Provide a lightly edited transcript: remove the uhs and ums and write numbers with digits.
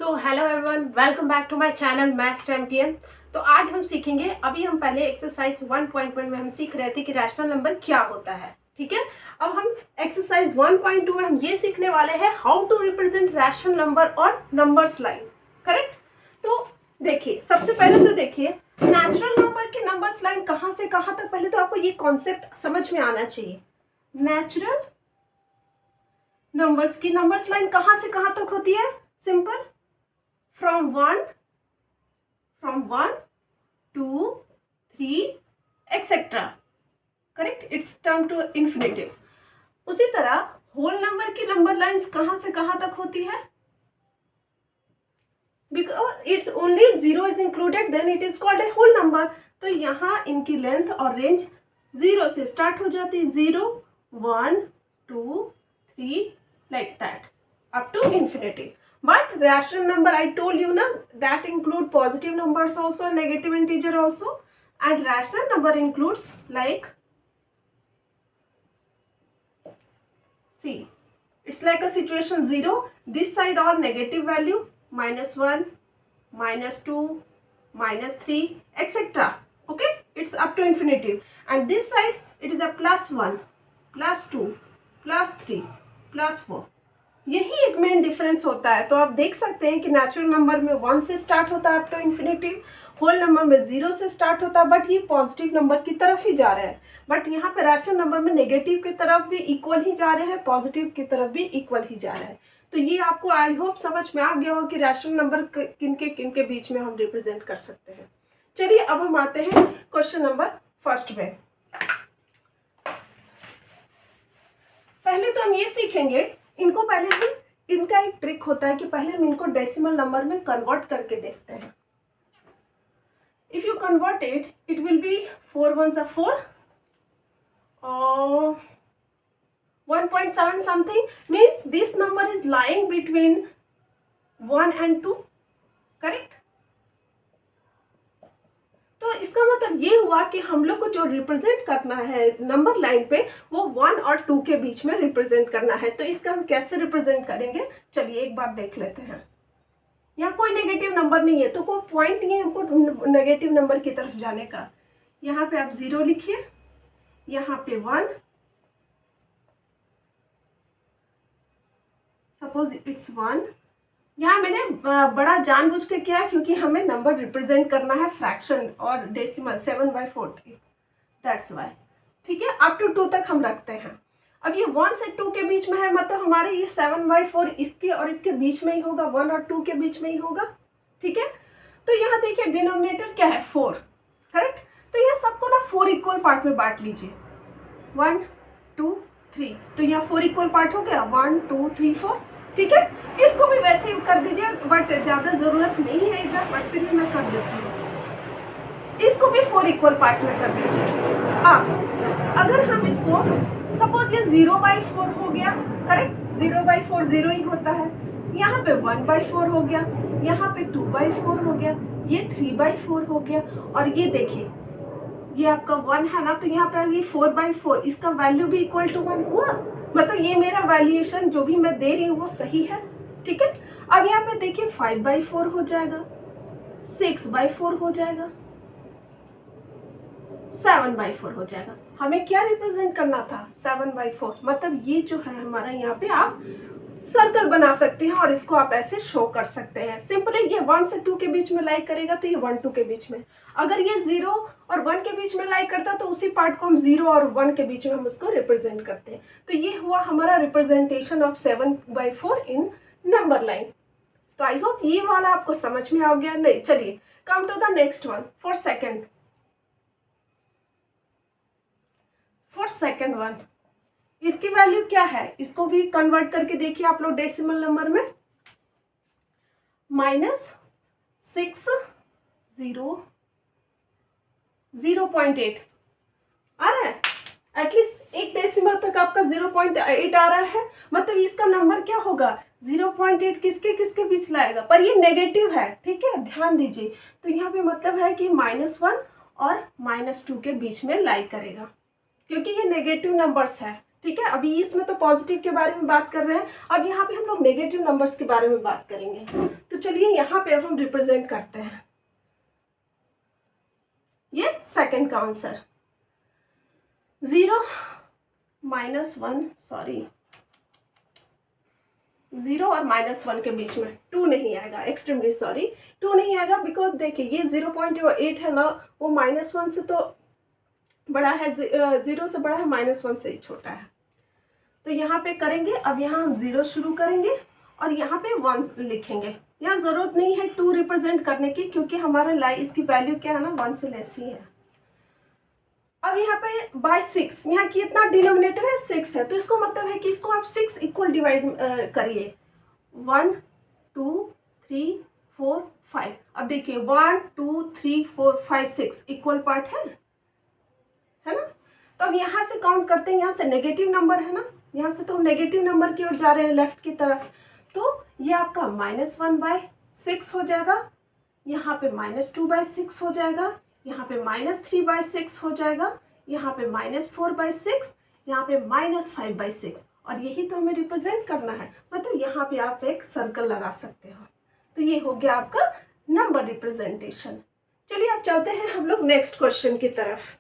So hello everyone, welcome back to my channel maths champion. तो आज हम सीखेंगे, अभी हम पहले एक्सरसाइज 1.1 में हम सीख रहे थे कि रैशनल नंबर क्या होता है। ठीक है, अब हम एक्सरसाइज 1.2 में हम ये सीखने वाले हैं how to represent rational number और नंबर्स लाइन। करेक्ट। तो देखिए, सबसे पहले तो देखिए नेचुरल नंबर की नंबर्स लाइन कहाँ से कहाँ तक, पहले तो आपको ये कॉन्सेप्ट समझ में आना चाहिए। नेचुरल नंबर्स की नंबर्स लाइन कहाँ से कहाँ तक होती है? Simple, from 1 2 3 etc. Correct, it's term to infinitive. उसी तरह होल नंबर की नंबर लाइंस कहां से कहां तक होती है? Because it's only zero is included then it is called a whole number. तो यहाँ इनकी लेंथ और रेंज जीरो से स्टार्ट हो जाती है, 0 1 2 3 like that up to infinity. But rational number, I told you na, that include positive numbers also, negative integer also, and rational number includes like, see, it's like a situation 0, this side all negative value, -1, -2, -3 etc. Okay, it's up to infinity. And this side it is a +1, +2, +3, +4. यही एक main difference होता है। तो आप देख सकते हैं कि नेचुरल नंबर में 1 से स्टार्ट होता है up to infinitive, whole number में 0 से स्टार्ट होता है, बट ये पॉजिटिव नंबर की तरफ ही जा रहे हैं। बट यहाँ पे रैशनल नंबर में नेगेटिव की तरफ भी इक्वल ही जा रहे हैं, पॉजिटिव की तरफ भी इक्वल ही जा रहे हैं। तो ये आपको आई होप समझ में आ गया हो कि रैशनल नंबर किन के बीच में हम रिप्रेजेंट कर सकते हैं। चलिए अब हम आते हैं क्वेश्चन नंबर फर्स्ट में। पहले तो हम ये सीखेंगे, इनको पहले हम, इनका एक ट्रिक होता है कि पहले हम इनको डेसिमल नंबर में कन्वर्ट करके देखते हैं। If you convert it, it will be 4 1s are 4 और 1.7 something, means this number is lying between 1 and 2. Correct. तो इसका मतलब ये हुआ कि हम लोग को जो रिप्रेजेंट करना है नंबर लाइन पे, वो 1 और 2 के बीच में रिप्रेजेंट करना है। तो इसका हम कैसे रिप्रेजेंट करेंगे, चलिए एक बार देख लेते हैं। यहाँ कोई नेगेटिव नंबर नहीं है, तो कोई पॉइंट नहीं है हमको नेगेटिव नंबर की तरफ जाने का। यहाँ पे आप 0 लिखिए, यहाँ पे 1, सपोज इट्स 1। यहाँ मैंने बड़ा जानबूझ के किया क्योंकि हमें नंबर रिप्रेजेंट करना है फ्रैक्शन और डेसिमल 7/40, दैट्स वाई। ठीक है, अप टू 2 तक हम रखते हैं। अब ये 1 से 2 के बीच में है, मतलब हमारे ये 7/4 इसके और इसके बीच में ही होगा, 1 और 2 के बीच में ही होगा। ठीक है, तो यहाँ देखिए डिनोमिनेटर क्या है, 4। करेक्ट। तो यहाँ सबको ना 4 इक्वल पार्ट में बांट लीजिए, 1 2 3। तो यहाँ 4 इक्वल पार्ट हो गया, 1 2 3 4। ठीक है, इसको भी वैसे ही कर दीजिए, बट ज़्यादा ज़रूरत नहीं है इधर, बट फिर भी मैं कर देती हूँ। इसको भी 4 इक्वल पार्ट में कर दीजिए। अब अगर हम इसको, सपोज ये 0/4 हो गया, करेक्ट, 0/4 0 ही होता है। यहाँ पे 1/4 हो गया, यहाँ पे 2/4 हो गया, ये 3/4 हो गया, और ये देखिए ये आपका 1 है ना, तो यहाँ पे ये 4/4, इसका वैल्यू भी इक्वल टू 1 हुआ। मतलब ये मेरा वैल्यूएशन जो भी मैं दे रही हूँ वो सही है। ठीक है, अब यहाँ पे देखिए 5/4 हो जाएगा, 6/4 हो जाएगा, 7/4 हो जाएगा। हमें क्या रिप्रेजेंट करना था, 7/4। मतलब ये जो है हमारा, यहाँ पे आप सर्कल बना सकते हैं और इसको आप ऐसे शो कर सकते हैं। सिंपली ये 1 से 2 के बीच में लाइक करेगा, तो ये 1 2 के बीच में। अगर ये 0 और 1 के बीच में लाइक करता, तो उसी पार्ट को हम 0 और 1 के बीच में हम उसको रिप्रेजेंट करते हैं। तो ये हुआ हमारा representation of 7/4 in number line. तो आई होप ये वाला आपको समझ में आ गया। नहीं, चलिए come to the next one, for second one. इसकी वैल्यू क्या है, इसको भी कन्वर्ट करके देखिए आप लोग डेसिमल नंबर में। -6 0 0.8 आ रहा है। एटलीस्ट एक डेसिमल तक आपका 0.8 आ रहा है, मतलब इसका नंबर क्या होगा, 0.8 किसके किसके बीच लाएगा, पर ये नेगेटिव है। ठीक है, ध्यान दीजिए। तो यहाँ पे मतलब है कि -1 और -2 के बीच में लाई करेगा, क्योंकि ये नेगेटिव नंबर्स है। ठीक है, अभी इसमें तो पॉजिटिव के बारे में बात कर रहे हैं, अब यहाँ पे हम लोग नेगेटिव नंबर्स के बारे में बात करेंगे। तो चलिए यहाँ पे अब हम रिप्रेजेंट करते हैं। ये सेकंड का आंसर 0 -1, सॉरी 0 और -1 के बीच में 2 नहीं आएगा, एक्सट्रीमली सॉरी 2 नहीं आएगा, बिकॉज देखिए ये 0.8 है ना, वो -1 से तो बड़ा है, 0 से बड़ा है, -1 से ही छोटा है। तो यहाँ पे करेंगे, अब यहाँ हम 0 शुरू करेंगे और यहाँ पे 1 लिखेंगे। यहाँ ज़रूरत नहीं है 2 रिप्रेजेंट करने की, क्योंकि हमारा इसकी वैल्यू क्या है ना, 1 से लेस ही है। अब यहाँ पे बाय 6, यहाँ कितना डिनोमिनेटर है 6 है, तो इसको मतलब है कि इसको आप 6 इक्वल डिवाइड करिए, 1 2 3 4 5। अब देखिए 1 2 3 4 5 6 इक्वल पार्ट है ना। तो अब यहाँ से काउंट करते हैं, यहाँ से नेगेटिव नंबर है ना, यहाँ से तो हम नेगेटिव नंबर की ओर जा रहे हैं लेफ्ट की तरफ, तो ये आपका -1/6 हो जाएगा, यहाँ पे -2/6 हो जाएगा, यहाँ पे -3/6 हो जाएगा, यहाँ पे -4/6, यहाँ पे -5/6, और यही तो हमें रिप्रेजेंट करना है। मतलब यहाँ पे आप एक सर्कल लगा सकते हो। तो ये हो गया आपका नंबर रिप्रेजेंटेशन। चलिए अब चलते हैं हम लोग नेक्स्ट क्वेश्चन की तरफ।